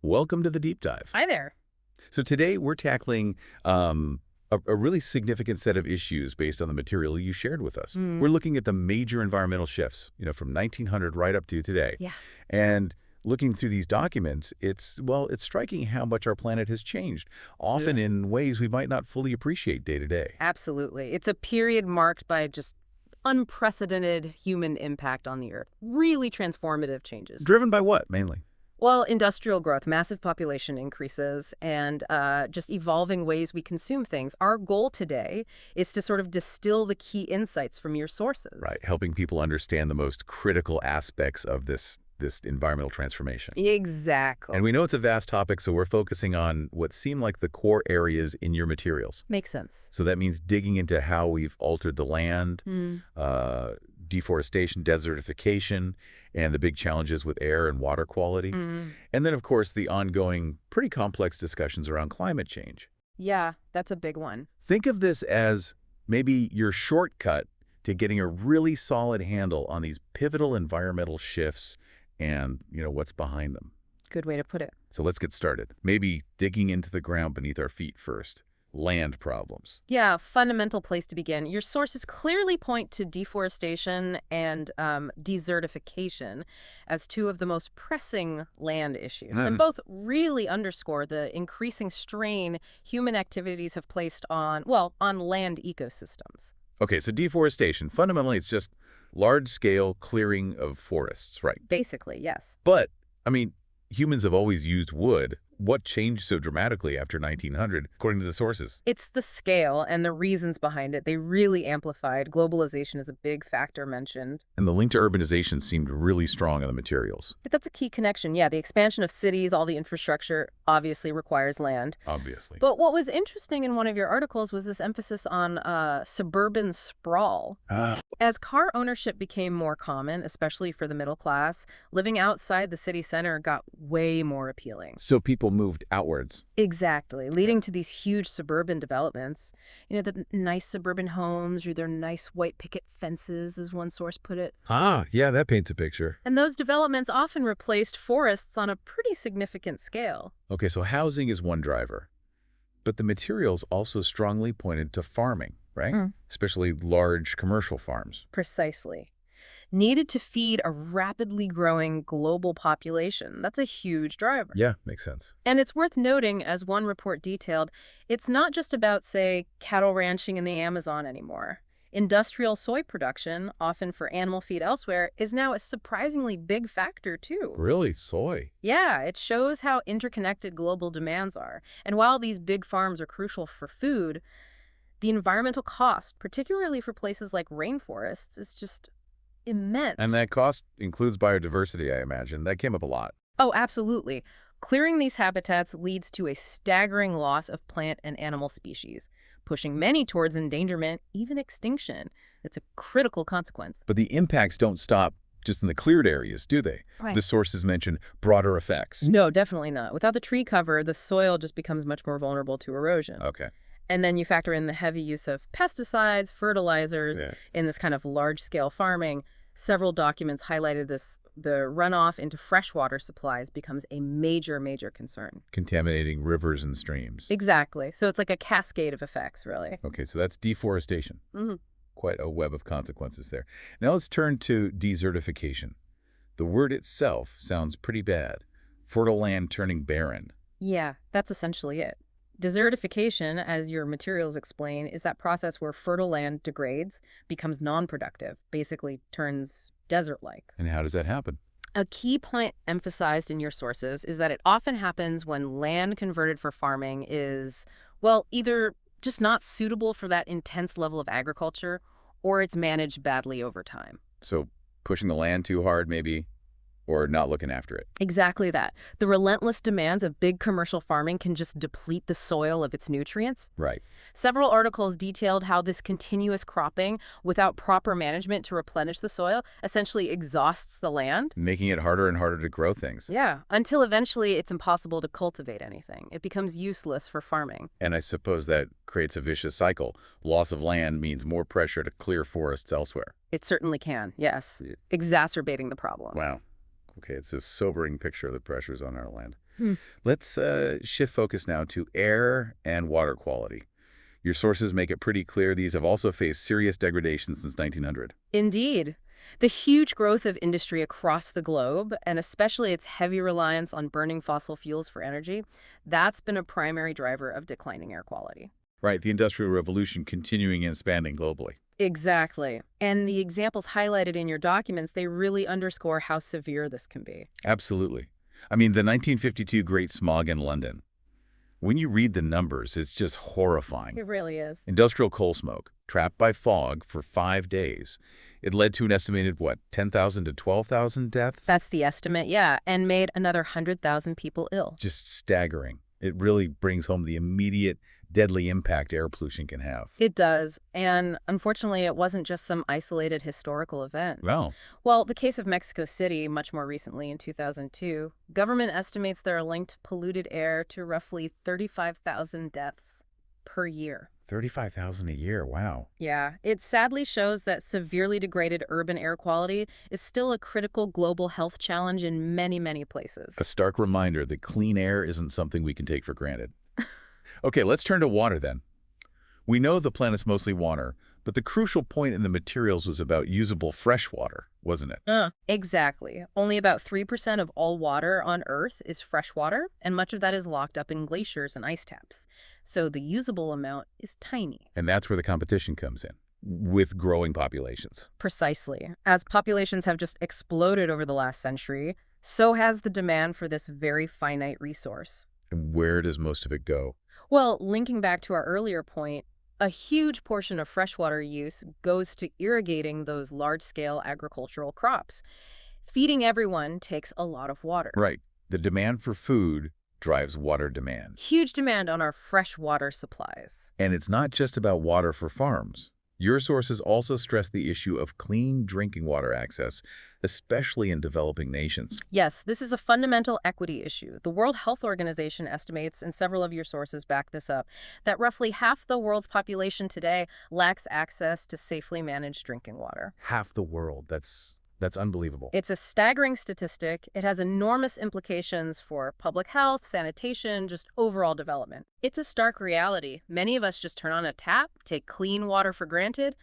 Welcome to the deep dive. Hi there. So today we're tackling a really significant set of issues based on the material you shared with us. Mm, We're looking at the major environmental shifts, from 1900 right up to today. yeah, And looking through these documents, it's striking how much our planet has changed, often yeah. in ways we might not fully appreciate day to day. Absolutely. It's a period marked by just unprecedented human impact on the Earth. Really transformative changes. Driven by what, mainly? Well, industrial growth, massive population increases, and just evolving ways we consume things. Our goal today is to sort of distill the key insights from your sources. Right, helping people understand the most critical aspects of this environmental transformation. Exactly. And we know it's a vast topic, so we're focusing on what seem like the core areas in your materials. Makes sense. So that means digging into how we've altered the land, Mm. deforestation, desertification, and the big challenges with air and water quality. Mm. And then, of course, the ongoing, pretty complex discussions around climate change. Yeah, that's a big one. Think of this as maybe your shortcut to getting a really solid handle on these pivotal environmental shifts and, what's behind them. Good way to put it. So let's get started. Maybe digging into the ground beneath our feet first. Land problems. Yeah, fundamental place to begin. Your sources clearly point to deforestation and desertification as two of the most pressing land issues. And both really underscore the increasing strain human activities have placed on, well, on land ecosystems. Okay, so deforestation, fundamentally, it's just large-scale clearing of forests, right? Basically, yes. But, humans have always used wood. What changed so dramatically after 1900, according to the sources? It's the scale and the reasons behind it. They really amplified. Globalization is a big factor mentioned. And the link to urbanization seemed really strong in the materials. But that's a key connection. Yeah, the expansion of cities, all the infrastructure obviously requires land. Obviously. But what was interesting in one of your articles was this emphasis on suburban sprawl. Ah, As car ownership became more common, especially for the middle class, living outside the city center got way more appealing. so people moved outwards. Exactly, leading to these huge suburban developments. The nice suburban homes or their nice white picket fences, as one source put it. Ah, yeah, that paints a picture. And those developments often replaced forests on a pretty significant scale. Okay, so housing is one driver. But the materials also strongly pointed to farming, right? Mm. Especially large commercial farms. Precisely. Needed to feed a rapidly growing global population. That's a huge driver. Yeah, makes sense. And it's worth noting, as one report detailed, it's not just about, say, cattle ranching in the Amazon anymore. Industrial soy production, often for animal feed elsewhere, is now a surprisingly big factor, too. Really? Soy? Yeah, it shows how interconnected global demands are. And while these big farms are crucial for food, the environmental cost, particularly for places like rainforests, is just immense. And that cost includes biodiversity, I imagine. That came up a lot. Oh, absolutely. Clearing these habitats leads to a staggering loss of plant and animal species, pushing many towards endangerment, even extinction. It's a critical consequence. But the impacts don't stop just in the cleared areas, do they? Right. The sources mention broader effects. No, definitely not. Without the tree cover, the soil just becomes much more vulnerable to erosion. Okay. And then you factor in the heavy use of pesticides, fertilizers, Yeah. in this kind of large-scale farming. Several documents highlighted this. The runoff into freshwater supplies becomes a major, major concern. Contaminating rivers and streams. Exactly. So it's like a cascade of effects, really. Okay, so that's deforestation. Hmm. Quite a web of consequences there. Now let's turn to desertification. The word itself sounds pretty bad. Fertile land turning barren. Yeah, that's essentially it. Desertification, as your materials explain, is that process where fertile land degrades, becomes non-productive, basically turns desert-like. And how does that happen? A key point emphasized in your sources is that it often happens when land converted for farming is, well, either just not suitable for that intense level of agriculture, or it's managed badly over time. So pushing the land too hard, maybe, or not looking after it. Exactly that. The relentless demands of big commercial farming can just deplete the soil of its nutrients. Right. Several articles detailed how this continuous cropping without proper management to replenish the soil essentially exhausts the land. Making it harder and harder to grow things. Yeah, until eventually it's impossible to cultivate anything. It becomes useless for farming. And I suppose that creates a vicious cycle. Loss of land means more pressure to clear forests elsewhere. It certainly can, yes, Yeah. exacerbating the problem. Wow. Okay, it's a sobering picture of the pressures on our land. Hmm. Let's shift focus now to air and water quality. Your sources make it pretty clear these have also faced serious degradation since 1900. Indeed. The huge growth of industry across the globe, and especially its heavy reliance on burning fossil fuels for energy, that's been a primary driver of declining air quality. Right, the Industrial Revolution continuing and expanding globally. Exactly. And the examples highlighted in your documents, they really underscore how severe this can be. Absolutely. I mean, the 1952 Great Smog in London. When you read the numbers, it's just horrifying. It really is. Industrial coal smoke, trapped by fog for 5 days. It led to an estimated, what, 10,000 to 12,000 deaths? That's the estimate, yeah, and made another 100,000 people ill. Just staggering. It really brings home the immediate, deadly impact air pollution can have. It does, and unfortunately, it wasn't just some isolated historical event. Well, Well, the case of Mexico City, much more recently in 2002, government estimates there are linked polluted air to roughly 35,000 deaths per year. 35,000 a year, wow. Yeah, it sadly shows that severely degraded urban air quality is still a critical global health challenge in many, many places. A stark reminder that clean air isn't something we can take for granted. Okay, let's turn to water then. We know the planet's mostly water, but the crucial point in the materials was about usable fresh water, wasn't it? Exactly. Only about 3% of all water on Earth is fresh water, and much of that is locked up in glaciers and ice caps. So the usable amount is tiny. And that's where the competition comes in, with growing populations. Precisely. As populations have just exploded over the last century, so has the demand for this very finite resource. And where does most of it go? Well, linking back to our earlier point, a huge portion of freshwater use goes to irrigating those large-scale agricultural crops. Feeding everyone takes a lot of water. Right. The demand for food drives water demand. Huge demand on our freshwater supplies. And it's not just about water for farms. Your sources also stress the issue of clean drinking water access, especially in developing nations. Yes, this is a fundamental equity issue. The World Health Organization estimates, and several of your sources back this up, that roughly half the world's population today lacks access to safely managed drinking water. Half the world. That's unbelievable. It's a staggering statistic. It has enormous implications for public health, sanitation, just overall development. It's a stark reality. Many of us just turn on a tap, take clean water for granted,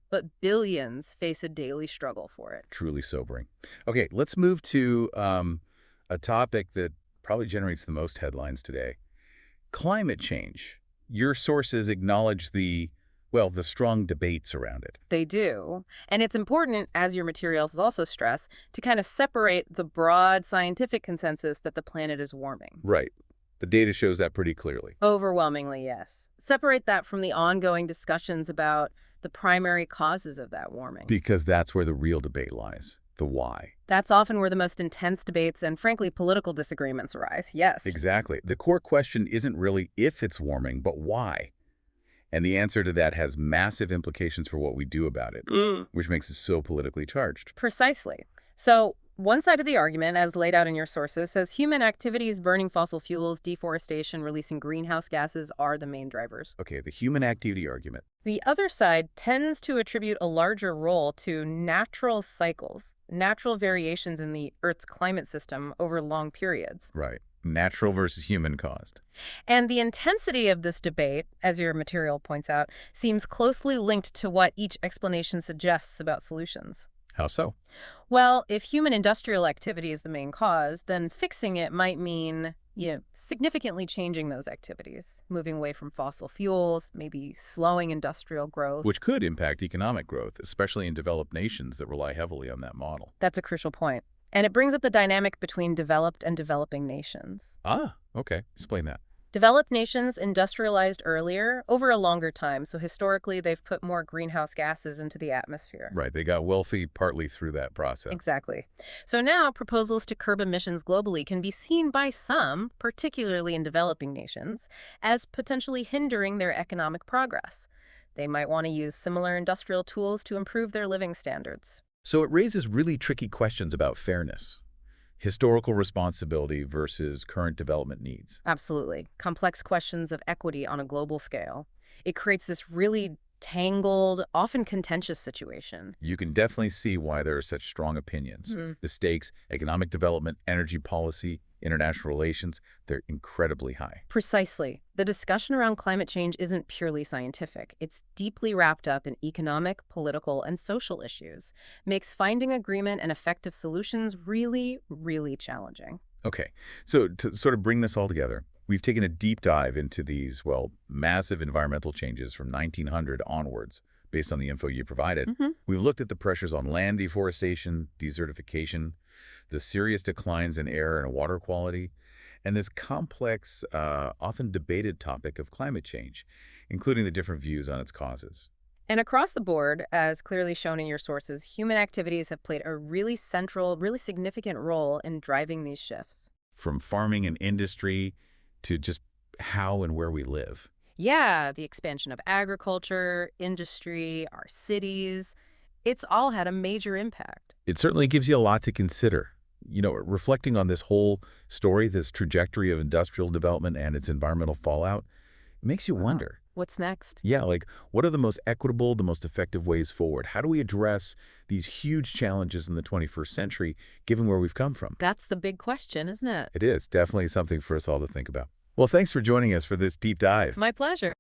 but billions face a daily struggle for it. Truly sobering. Okay, let's move to a topic that probably generates the most headlines today. Climate change. Your sources acknowledge the strong debates around it. They do. And it's important, as your materials also stress, to kind of separate the broad scientific consensus that the planet is warming. Right. The data shows that pretty clearly. Overwhelmingly, yes. Separate that from the ongoing discussions about the primary causes of that warming. Because that's where the real debate lies. The why. That's often where the most intense debates and, frankly, political disagreements arise, yes. Exactly. The core question isn't really if it's warming, but why. And the answer to that has massive implications for what we do about it, which makes it so politically charged. Precisely. So one side of the argument, as laid out in your sources, says human activities burning fossil fuels, deforestation, releasing greenhouse gases are the main drivers. Okay, the human activity argument. The other side tends to attribute a larger role to natural cycles, natural variations in the Earth's climate system over long periods. Right. Natural versus human caused. And the intensity of this debate, as your material points out, seems closely linked to what each explanation suggests about solutions. How so? Well, if human industrial activity is the main cause, then fixing it might mean, significantly changing those activities, moving away from fossil fuels, maybe slowing industrial growth. Which could impact economic growth, especially in developed nations that rely heavily on that model. That's a crucial point. And it brings up the dynamic between developed and developing nations. Ah, okay. Explain that. Developed nations industrialized earlier over a longer time, so historically they've put more greenhouse gases into the atmosphere. Right. They got wealthy partly through that process. Exactly. So now proposals to curb emissions globally can be seen by some, particularly in developing nations, as potentially hindering their economic progress. They might want to use similar industrial tools to improve their living standards. So it raises really tricky questions about fairness. Historical responsibility versus current development needs. Absolutely. Complex questions of equity on a global scale. It creates this really tangled, often contentious situation. You can definitely see why there are such strong opinions. The stakes, economic development, energy policy, international relations, they're incredibly high. Precisely. The discussion around climate change isn't purely scientific. It's deeply wrapped up in economic, political, and social issues. Makes finding agreement and effective solutions really, really challenging. Okay, so to sort of bring this all together, we've taken a deep dive into these, well, massive environmental changes from 1900 onwards, based on the info you provided. We've looked at the pressures on land deforestation, desertification, the serious declines in air and water quality, and this complex, often debated topic of climate change, including the different views on its causes. And across the board, as clearly shown in your sources, human activities have played a really central, really significant role in driving these shifts. From farming and industry to just how and where we live. Yeah, the expansion of agriculture, industry, our cities, it's all had a major impact. It certainly gives you a lot to consider. You know, reflecting on this whole story, this trajectory of industrial development and its environmental fallout, it makes you wonder. What's next? Yeah, like what are the most equitable, the most effective ways forward? How do we address these huge challenges in the 21st century, given where we've come from? That's the big question, isn't it? It is definitely something for us all to think about. Well, thanks for joining us for this deep dive. My pleasure.